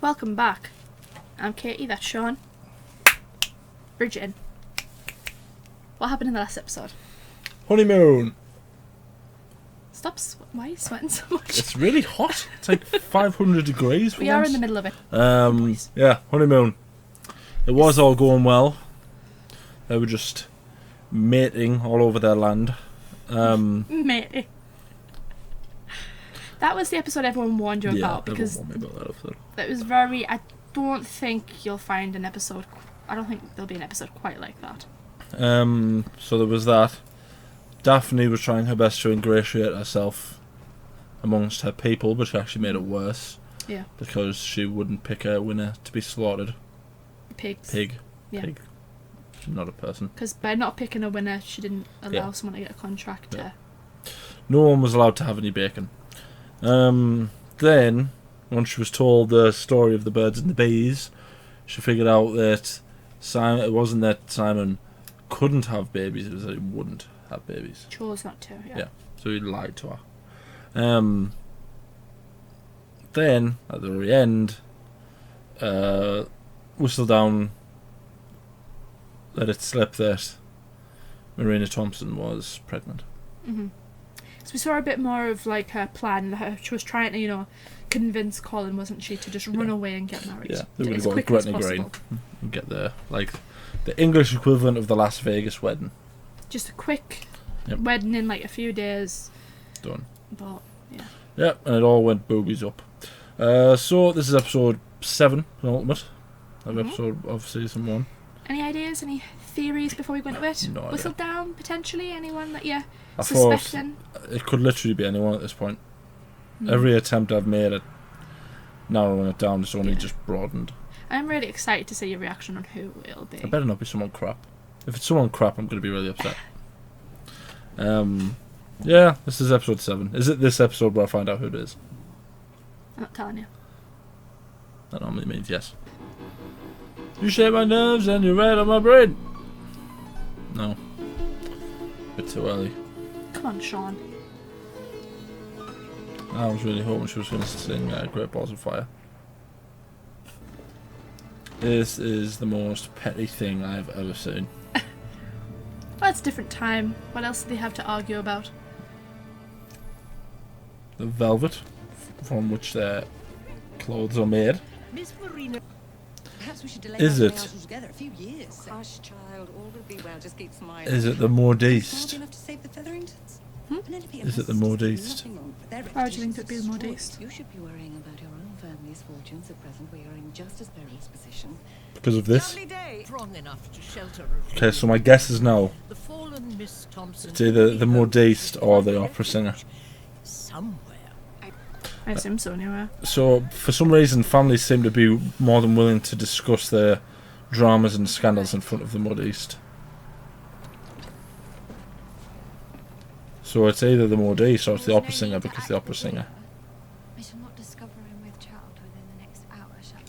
Welcome back. I'm Katie, that's Sean. Bridgerton. What happened in the last episode? Honeymoon. Why are you sweating so much? It's really hot. It's like 500 degrees. We are in the middle of it. Yeah, honeymoon. It was all going well. They were just mating all over their land. Mating. That was the episode everyone warned you about because it was very. I don't think you'll find an episode. I don't think there'll be an episode quite like that. So there was that. Daphne was trying her best to ingratiate herself amongst her people, but she actually made it worse. Yeah. Because she wouldn't pick a winner to be slaughtered. Pigs. Pig. Yeah. Pig. Not a person. Because by not picking a winner, she didn't allow someone to get a contract. Yeah. No one was allowed to have any bacon. Then, once she was told the story of the birds and the bees, she figured out that it wasn't that Simon couldn't have babies, it was that he wouldn't have babies. Chose not to, yeah. So he lied to her. Then, at the very end, Whistledown let it slip that Marina Thompson was pregnant. Mm-hmm. So we saw a bit more of like her plan. She was trying to, convince Colin, wasn't she, to just run away and get married. Yeah, they would have got Gretna Green and get there, like the English equivalent of the Las Vegas wedding. Just a quick wedding in like a few days. Done. But yeah. Yep, and it all went boobies up. So this is episode 7, penultimate of episode of season 1. Any ideas? Any theories before we go into it? No idea. Whistledown, potentially? Anyone that you're I suspecting? Thought it could literally be anyone at this point. Every attempt I've made at narrowing it down has only just broadened. I'm really excited to see your reaction on who it'll be. It better not be someone crap. If it's someone crap, I'm going to be really upset. Yeah, this is episode 7. Is it this episode where I find out who it is? I'm not telling you. That normally means yes. You shake my nerves and you're right on my brain. No. Bit too early. Come on, Sean. I was really hoping she was going to sing Great Balls of Fire. This is the most petty thing I've ever seen. Well, it's a different time. What else do they have to argue about? The velvet from which their clothes are made. Miss Marina, perhaps we should delay Is it? Together a few years. Hush, child, all will be well. Just keep smiling. Is it the Modiste? Enough to save the Featheringtons? Is it the Modiste? Why would you think it'd be the Modiste? You should be worrying about your own family's fortunes at present. We are in just as perilous position. Because of this? Strong enough to shelter Okay, so my guess is now the fallen Miss Thompson. it's either the Modiste or the opera singer. Somewhere. I assume so, anyway. So, for some reason, families seem to be more than willing to discuss their dramas and scandals in front of the Modiste. So it's either the Modiste or it's the opera singer, because the opera singer. We shall not discover him with child within the next hour, shall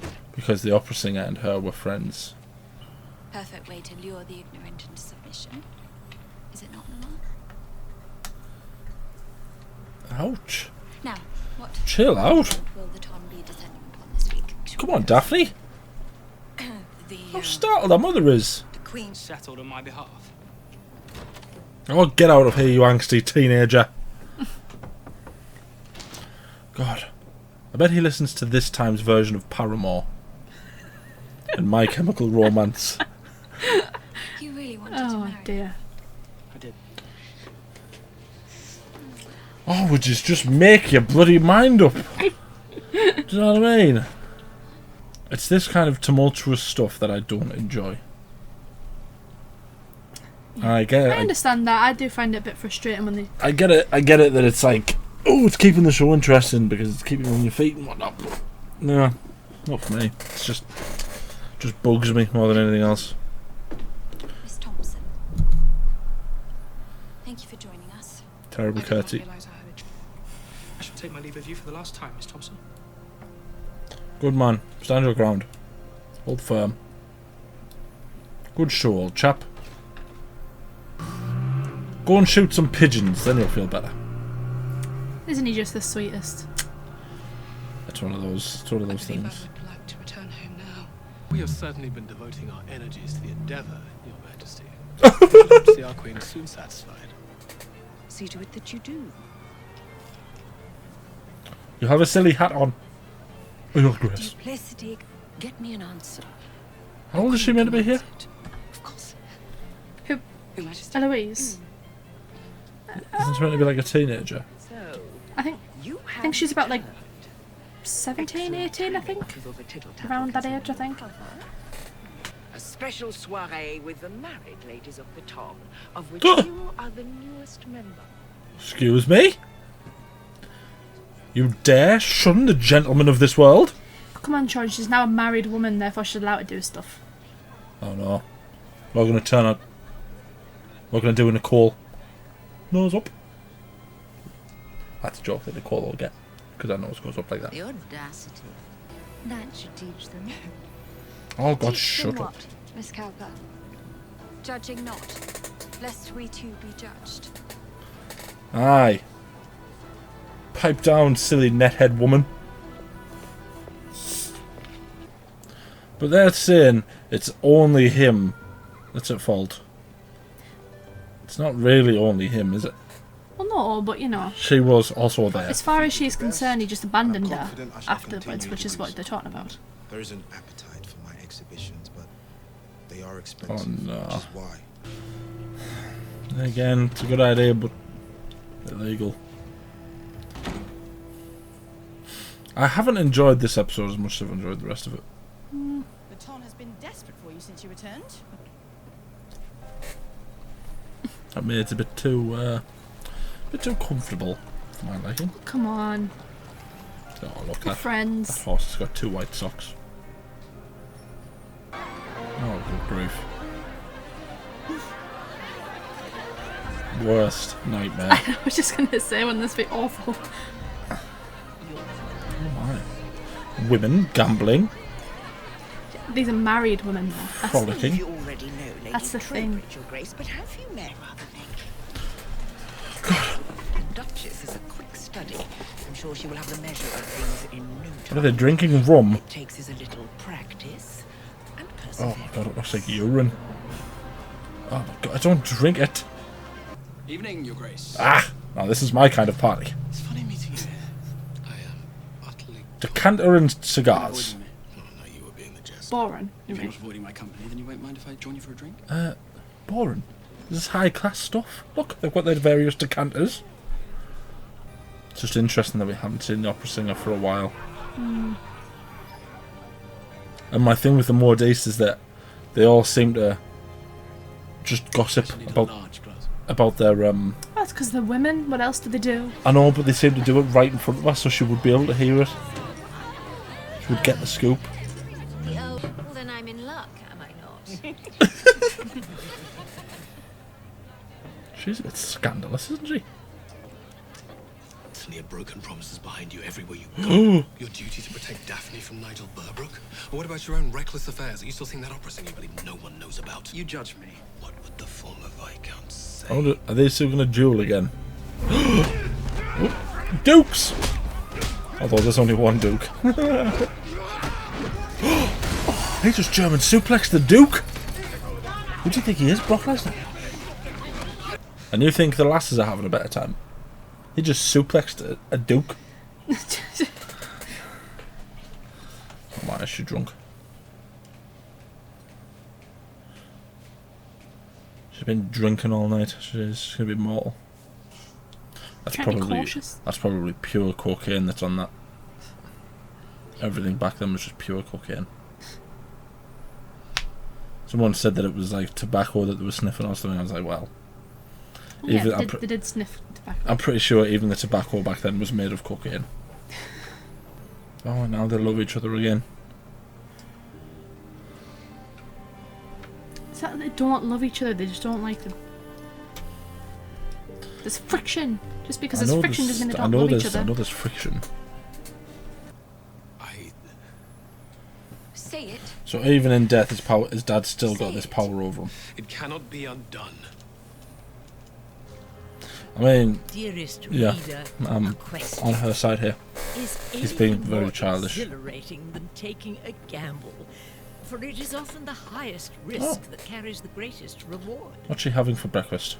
we? Because the opera singer and her were friends. Perfect way to lure the ignorant into submission. Is it not, Mama? Ouch. Now, what Chill out. will the Tom be descending upon this week? Come on, Daphne. How startled her mother is. The Queen settled on my behalf. Oh, get out of here, you angsty teenager. God. I bet he listens to this time's version of Paramore. And My Chemical Romance. You really wanted to marry? Oh dear. I did. Oh, would you just make your bloody mind up? Do you know what I mean? It's this kind of tumultuous stuff that I don't enjoy. Yeah. I get it. I understand that. I do find it a bit frustrating when they... I get it that it's like, oh, it's keeping the show interesting because it's keeping you on your feet and whatnot. But no, not for me. It's just bugs me more than anything else. Miss Thompson. Thank you for joining us. Terrible I did not Curtie. realise I shall take my leave of you for the last time, Miss Thompson. Good man. Stand your ground. Hold firm. Good show, old chap. Go and shoot some pigeons, then you'll feel better. Isn't he just the sweetest? It's one of those. It's one of those I believe things. I would like to return home now. We have certainly been devoting our energies to the endeavour, Your Majesty. We hope to see our Queen soon satisfied. See to it that you do. You have a silly hat on. Oh, Your Grace. Duplicity. Get me an answer. How old is she meant to be here? Of course. Who? Your Majesty. Eloise. Isn't she meant to be like a teenager? So, I think she's about like 17, 18, I think. Around that age, I think. A special soiree with the married ladies of the town, of which you are the newest member. Excuse me? You dare shun the gentlemen of this world? Come on, Sean, she's now a married woman, therefore she's allowed to do stuff. Oh no. We're going to turn up. We're going to do a Nicole. Nose up. That's a joke that Nicole will get. Because her nose goes up like that. The audacity. That should teach them. Oh god, Teach shut them up. what, Miss Cowper? Judging not, lest we too be judged. Aye. Pipe down, silly nethead woman. But they're saying it's only him that's at fault. It's not really only him, is it? Well, no, but you know. She was also there. As far as she's concerned, he just abandoned her afterwards, which is what they're talking about. There is an appetite for my exhibitions, but they are expensive. Oh, no. Which is why. Again, it's a good idea, but illegal. I haven't enjoyed this episode as much as I've enjoyed the rest of it. The town has been desperate for you since you returned. I mean, it's a bit too comfortable for my liking. Come on. Oh, look, We're that friends. horse has got 2 white socks. Oh, good grief. Worst nightmare. I was just going to say, wouldn't this be awful? Oh my. Women gambling, These are married women, though. That's, frolicking. You already know Lady That's the thing. Trowbridge, Your Grace, but have you met rather lately? The Duchess is a quick study. I'm sure she will have the measure of things in no time. What are they drinking? Rum? It takes us a little practice and Oh perseverance. my god, it looks like urine. Oh my god, I don't drink it. Evening, Your Grace. Ah! Now this is my kind of party. It's funny meeting you. I am utterly... Decanter and cigars. avoiding me. Oh, no, you were being the jest. boring. You If you're mean? not avoiding my company, then you won't mind if I join you for a drink? Boring. This is high class stuff. Look, they've got their various decanters. It's just interesting that we haven't seen the opera singer for a while. And my thing with the Modiste is that they all seem to just gossip Need a about large glass. their That's because they're women. What else do they do? I know, but they seem to do it right in front of us, so she would be able to hear it. She would get the scoop. Well, then I'm in luck, am I not? She's a bit scandalous, isn't she? Clear broken promises behind you everywhere you go. Your duty to protect Daphne from Nigel Burbrook? Or what about your own reckless affairs that you still think that opera singer you believe no one knows about? You judge me. What would the former Viscount say? I wonder, are they still going to duel again? Dukes! Although there's only one Duke. He just German suplexed the Duke! Who do you think he is, Brock Lesnar? And you think the lasses are having a better time? He just suplexed a Duke. Oh man, is she drunk? She's been drinking all night. She's gonna be mortal. That's Trying to be probably cautious. pure cocaine that's on that. Everything back then was just pure cocaine. Someone said that it was like tobacco that they were sniffing or something. I was like, well, Yeah, even they did sniff tobacco. I'm pretty sure even the tobacco back then was made of cocaine. Oh, now they love each other again. It's not that they don't love each other, they just don't like them. There's friction. Just because there's friction doesn't mean they don't love each I know other. there's friction. Say it. So even in death, his dad's still got this power over him. It cannot be undone. I mean, Dearest yeah, reader, I'm a question. on her side here. Is He's being anything very more childish. exhilarating than taking a gamble? For it is often the highest risk that carries the greatest reward. What's she having for breakfast?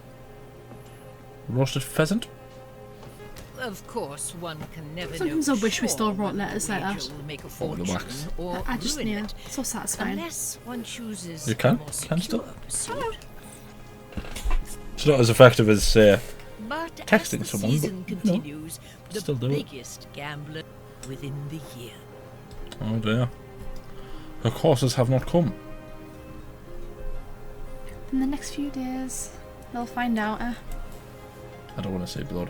Roasted pheasant? Of course, one can never Sometimes know I wish we sure still wrote whether letters like that. Rachel will make a Oh, the fortune wax. or I just ruin knew. it, So satisfying. unless one chooses You can? a more Can still? secure pursuit. It's not as effective as But texting as the someone, season but, you know, continues, the still do it. biggest gambler within the year. Oh dear. Her courses have not come. In the next few days, they'll find out. I don't want to say blood.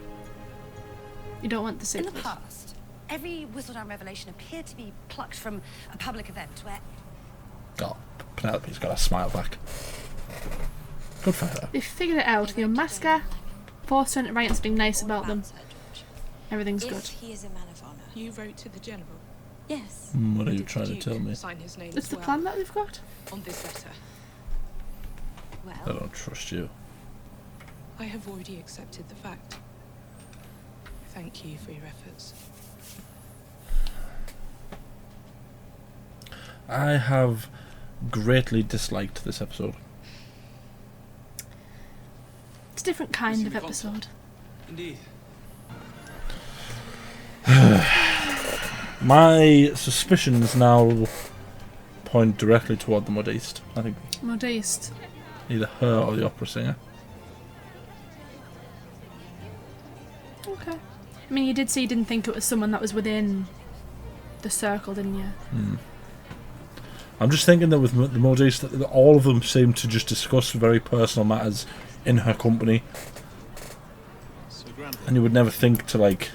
You don't want the In the secret. past, every Whistledown revelation appeared to be plucked from a public event where Oh, Penelope's got a smile back. Good for her. They figured it out. They unmask her, forced her into writing something nice about them. Everything's good. He is a man of honour. You wrote to the general. Yes. What are you trying to tell me? Sign his name It's the plan that they've got. on this letter. I don't trust you. I have already accepted the fact. Thank you for your efforts. I have greatly disliked this episode. It's a different kind of episode. Indeed. My suspicions now point directly toward the Modiste. I think Modiste. either her or the opera singer. Okay. I mean, you did say you didn't think it was someone that was within the circle, didn't you? I'm just thinking that with the Modiste, that all of them seem to just discuss very personal matters in her company, and you would never think to like.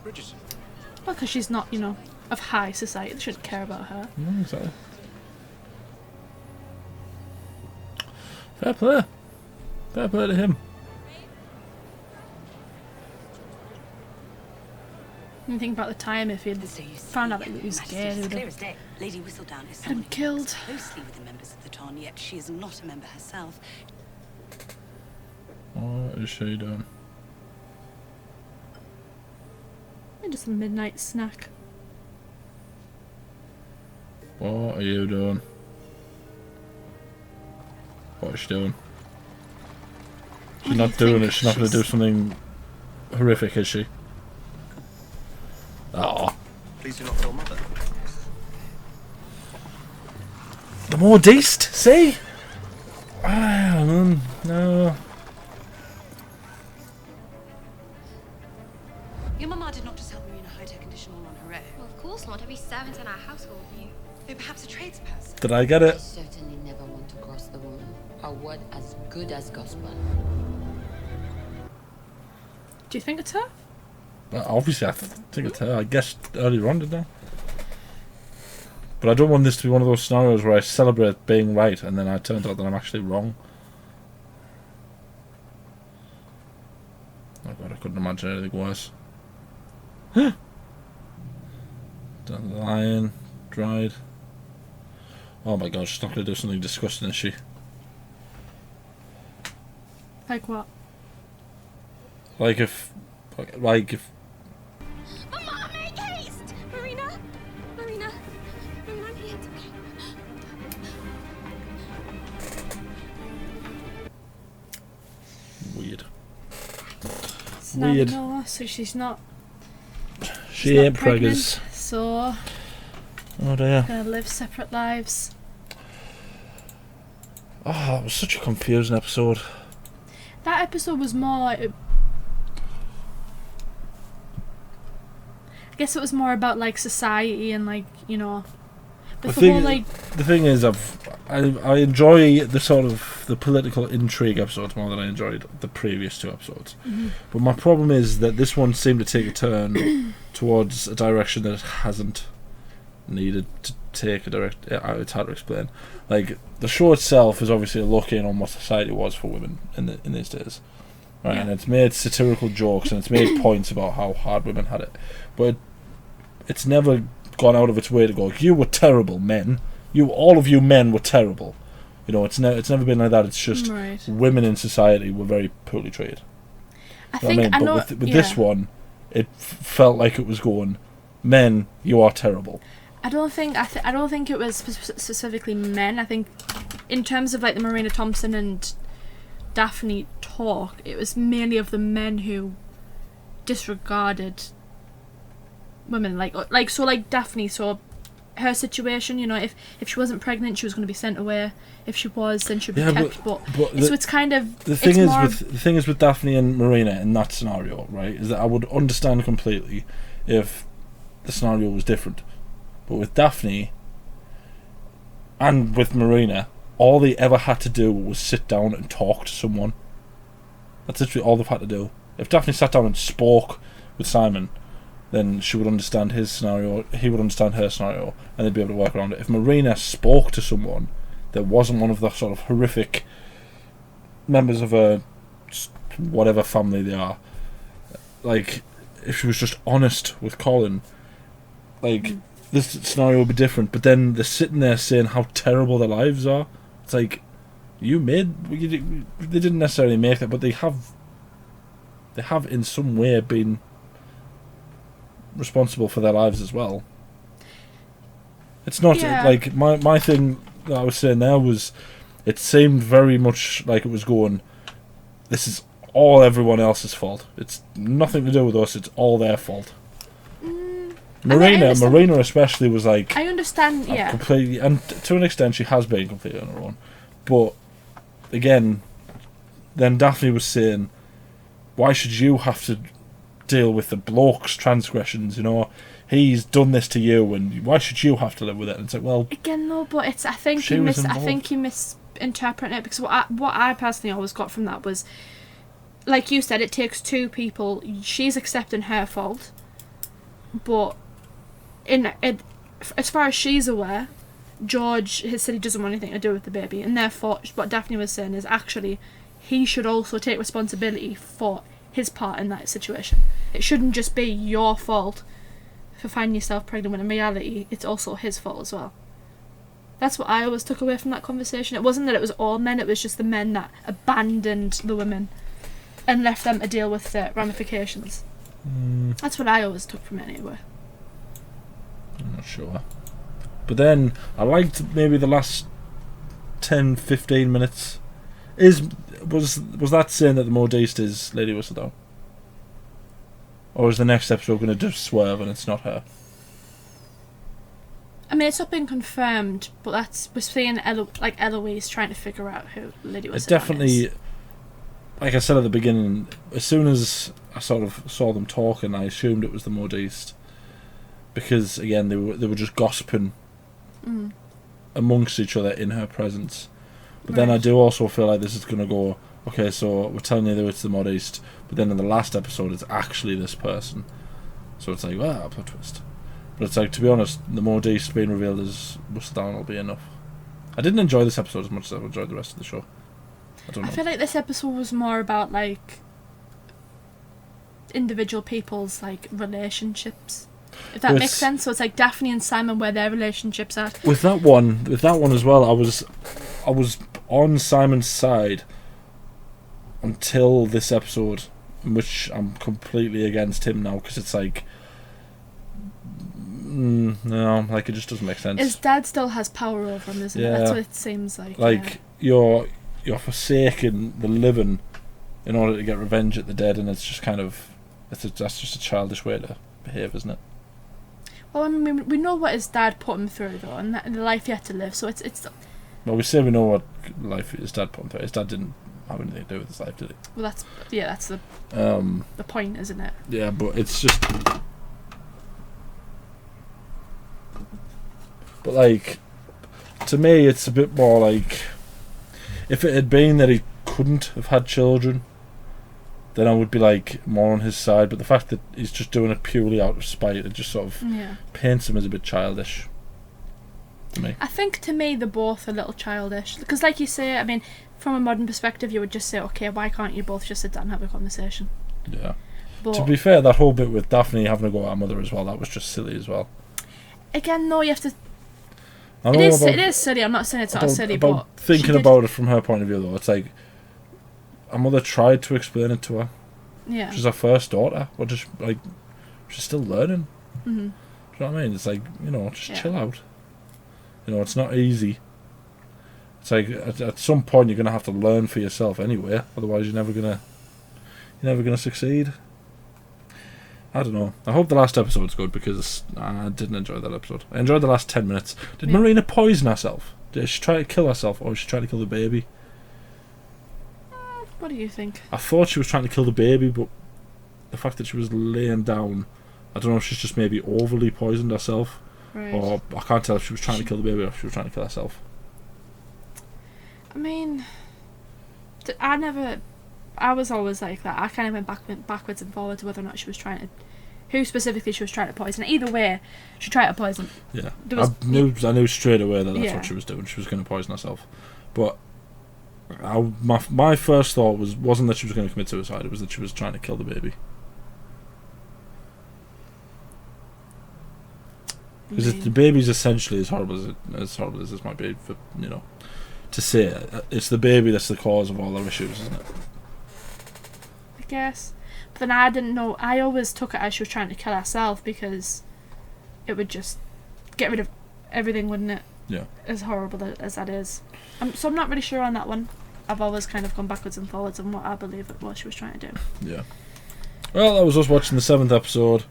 Bridgerton. Well, because she's not, you know, of high society. They shouldn't care about her. No, exactly. Fair play. Fair play to him. You think about the time if he'd found out that he was gay, he would clear have as day. Lady Whistledown is had him someone who killed. works closely with the members of the Ton, yet she is not a member herself. What is she doing? Just a midnight snack. What are you doing? What is she doing? She's not doing it. She's not going to do something horrific, is she? Oh. Please do not kill Mother. The Modiste, see? No. Your mama did not just help Marina hide her condition all on her own. Well, of course not. Every servant in our household knew. No, perhaps a tradesperson. Did I get it? Certainly never want to cross the room. A word as good as gospel. Do you think it's her? Well, obviously, I think it's her. I guessed earlier on, didn't I? But I don't want this to be one of those scenarios where I celebrate being right and then it turns out that I'm actually wrong. Oh god, I couldn't imagine anything worse. Dandelion, dried. Oh my god, she's not going to do something disgusting, is she? Like what? Like if... Mama, make haste! Marina, I'm here to... Weird. It's Weird. No, so she's not. She ain't preggers. So Oh dear. gonna live separate lives. Oh, that was such a confusing episode. That episode was more. I guess it was more about like society and like, you know, with the whole like. The thing is, I enjoy the sort of the political intrigue episodes more than I enjoyed the previous two episodes. Mhm. But my problem is that this one seemed to take a turn towards a direction that it hasn't needed to take a direct. It's hard to explain. Like the show itself is obviously a look in on what society was for women in these days, right? Yeah. And it's made satirical jokes and it's made points about how hard women had it, but it's never gone out of its way to go, you were terrible men. All of you men were terrible. You know, it's never been like that. It's just Right. women in society were very poorly treated. With this one, it felt like it was going, men, you are terrible. I don't think it was specifically men. I think in terms of like the Marina Thompson and Daphne talk, it was mainly of the men who disregarded women. Like Daphne, so her situation, you know, if she wasn't pregnant, she was going to be sent away. If she was, then she'd be kept. But so it's kind of the thing is with Daphne and Marina in that scenario, right? Is that I would understand completely if the scenario was different, but with Daphne and with Marina, all they ever had to do was sit down and talk to someone. That's literally all they've had to do. If Daphne sat down and spoke with Simon, then she would understand his scenario, he would understand her scenario, and they'd be able to work around it. If Marina spoke to someone that wasn't one of the sort of horrific members of a whatever family they are, like, if she was just honest with Colin, like, this scenario would be different. But then they're sitting there saying how terrible their lives are. It's like, they didn't necessarily make that, but they have in some way been responsible for their lives as well. It's not like my thing that I was saying there was, it seemed very much like it was going, this is all everyone else's fault. It's nothing to do with us. It's all their fault. Marina especially was like, I understand, completely, and to an extent she has been completely on her own. But again, then Daphne was saying, why should you have to deal with the bloke's transgressions? You know, he's done this to you, and why should you have to live with it? And it's like, well, again, no, but it's I think you misinterpreted it, because what I personally always got from that was, like you said, it takes two people. She's accepting her fault, but as far as she's aware, George has said he doesn't want anything to do with the baby, and therefore what Daphne was saying is actually he should also take responsibility for his part in that situation. It shouldn't just be your fault for finding yourself pregnant, when in reality it's also his fault as well. That's what I always took away from that conversation. It wasn't that it was all men, it was just the men that abandoned the women and left them to deal with the ramifications. That's what I always took from it anyway. I'm not sure. But then I liked maybe the last 10-15 minutes. Was that saying that the Modiste is Lady Whistledown? Or is the next episode going to just swerve and it's not her? I mean, it's not been confirmed, but we're seeing Eloise trying to figure out who Lady Whistledown is. Definitely, like I said at the beginning, as soon as I sort of saw them talking, I assumed it was the Modiste. Because, again, they were just gossiping amongst each other in her presence. But then I do also feel like this is going to go, okay, so we're telling you that it's the Modiste, but then in the last episode it's actually this person. So it's like, wow, plot twist. But it's like, to be honest, the Modiste being revealed as Whistledown will be enough. I didn't enjoy this episode as much as I enjoyed the rest of the show. I feel like this episode was more about, like, individual people's, like, relationships. If that makes sense. So it's like Daphne and Simon, where their relationships are. With that one as well, I was on Simon's side until this episode, in which I'm completely against him now, because it's like, no, like, it just doesn't make sense. His dad still has power over him, isn't it? That's what it seems like. Like, you're forsaking the living in order to get revenge at the dead, and it's just kind of, that's just a childish way to behave, isn't it? Well, I mean, we know what his dad put him through, though, and the life he had to live. So it's. Well, we say we know what life his dad put him through. His dad didn't have anything to do with his life, did he? Well, that's the point, isn't it? Yeah, but it's just. But like, to me, it's a bit more like, if it had been that he couldn't have had children, then I would be like more on his side. But the fact that he's just doing it purely out of spite, it just sort of paints him as a bit childish to me. I think, to me, they're both a little childish, because, like you say, I mean, from a modern perspective, you would just say, okay, why can't you both just sit down and have a conversation? Yeah. But to be fair, that whole bit with Daphne having to go at her mother as well, that was just silly as well. Again, no, you have to. It is silly. I'm not saying it's not silly, but thinking about it from her point of view, though, it's like, her mother tried to explain it to her, Yeah. She's her first daughter. What just like, she's still learning. Mm-hmm. Do you know what I mean? It's like, you know, just Yeah. chill out. You know, it's not easy. It's like at some point you're gonna have to learn for yourself anyway. Otherwise, you're never gonna succeed. I don't know. I hope the last episode's good because I didn't enjoy that episode. I enjoyed the last 10 minutes. Did Marina poison herself? Did she try to kill herself, or was she trying to kill the baby? What do you think? I thought she was trying to kill the baby, but the fact that she was laying down, I don't know if she's just maybe overly poisoned herself. Right. Or I can't tell if she was trying to kill the baby or if she was trying to kill herself. I mean, I was always like that. I kind of went backwards and forwards whether or not she was trying to, who specifically she was trying to poison. Either way, she tried to poison. Yeah, I knew straight away that that's what she was doing. She was going to poison herself. But my first thought wasn't that she was going to commit suicide. It was that she was trying to kill the baby. Because the baby's essentially as horrible as this might be for, you know, to say it. It's the baby that's the cause of all their issues, isn't it? I guess. But then I didn't know. I always took it as she was trying to kill herself because it would just get rid of everything, wouldn't it? Yeah. As horrible as that is. So I'm not really sure on that one. I've always kind of gone backwards and forwards on what I believe it was she was trying to do. Yeah. Well, that was us watching the 7th episode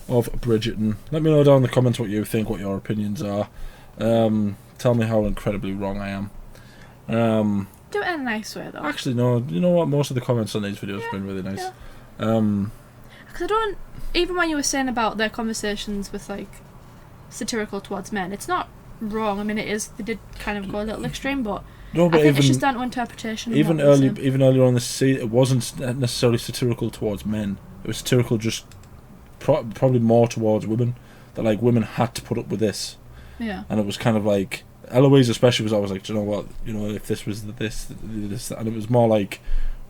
of Bridgerton. Let me know down in the comments what you think, what your opinions are. Tell me how incredibly wrong I am. Do it in a nice way, though. Actually, no. You know what? Most of the comments on these videos have been really nice. Because I don't... Even when you were saying about their conversations with, like, satirical towards men, it's not wrong. I mean, it is... They did kind of go a little extreme, but... No, but I think it's just down to interpretation. Even earlier on this season, it wasn't necessarily satirical towards men. It was satirical just probably more towards women. That like women had to put up with this. Yeah. And it was kind of like Eloise especially was always like, do you know what? You know, if this was this, and it was more like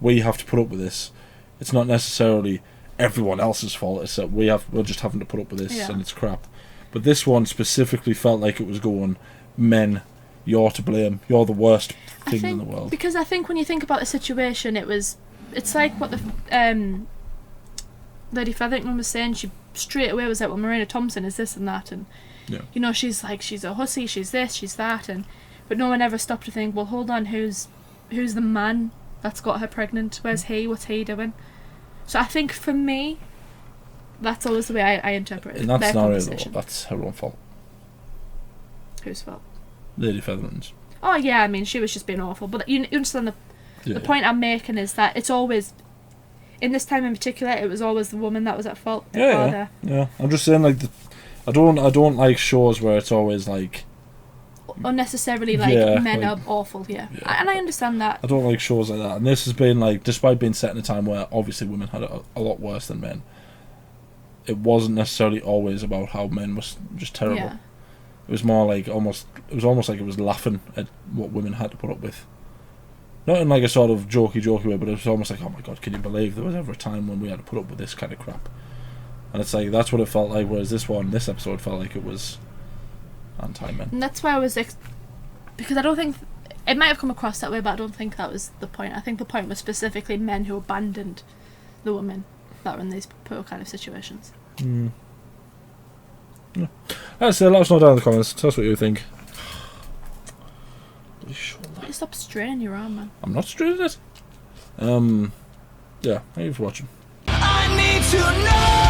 we have to put up with this. It's not necessarily everyone else's fault. It's that we're just having to put up with this, and it's crap. But this one specifically felt like it was going, men, you're to blame. You're the worst thing in the world. Because I think when you think about the situation, it's like what the Lady Featherington was saying. She straight away was like, well, Marina Thompson is this and that, and you know, she's like, she's a hussy, she's this, she's that, but no one ever stopped to think, well, hold on, who's the man that's got her pregnant? Where's he? What's he doing? So I think for me, that's always the way I interpret it. In that scenario, though, that's her own fault. Whose fault? Lady Featherington's. Oh yeah, I mean, she was just being awful. But you understand the point I'm making is that it's always, in this time in particular, it was always the woman that was at fault. Yeah. I'm just saying, like, I don't like shows where it's always like unnecessarily like men are awful. And I understand that. I don't like shows like that. And this has been like, despite being set in a time where obviously women had it a lot worse than men, it wasn't necessarily always about how men was just terrible. Yeah. It was more like it was almost like it was laughing at what women had to put up with. Not in like a sort of jokey way, but it was almost like, oh my god, can you believe there was ever a time when we had to put up with this kind of crap? And it's like, that's what it felt like, whereas this episode felt like it was anti-men. And that's why I was because I don't think it might have come across that way, but I don't think that was the point. I think the point was specifically men who abandoned the women that were in these poor kind of situations. Yeah. So let us know down in the comments. Tell us what you think. Stop straining your arm, man. I'm not straining it. Yeah, thank you for watching. I need to know.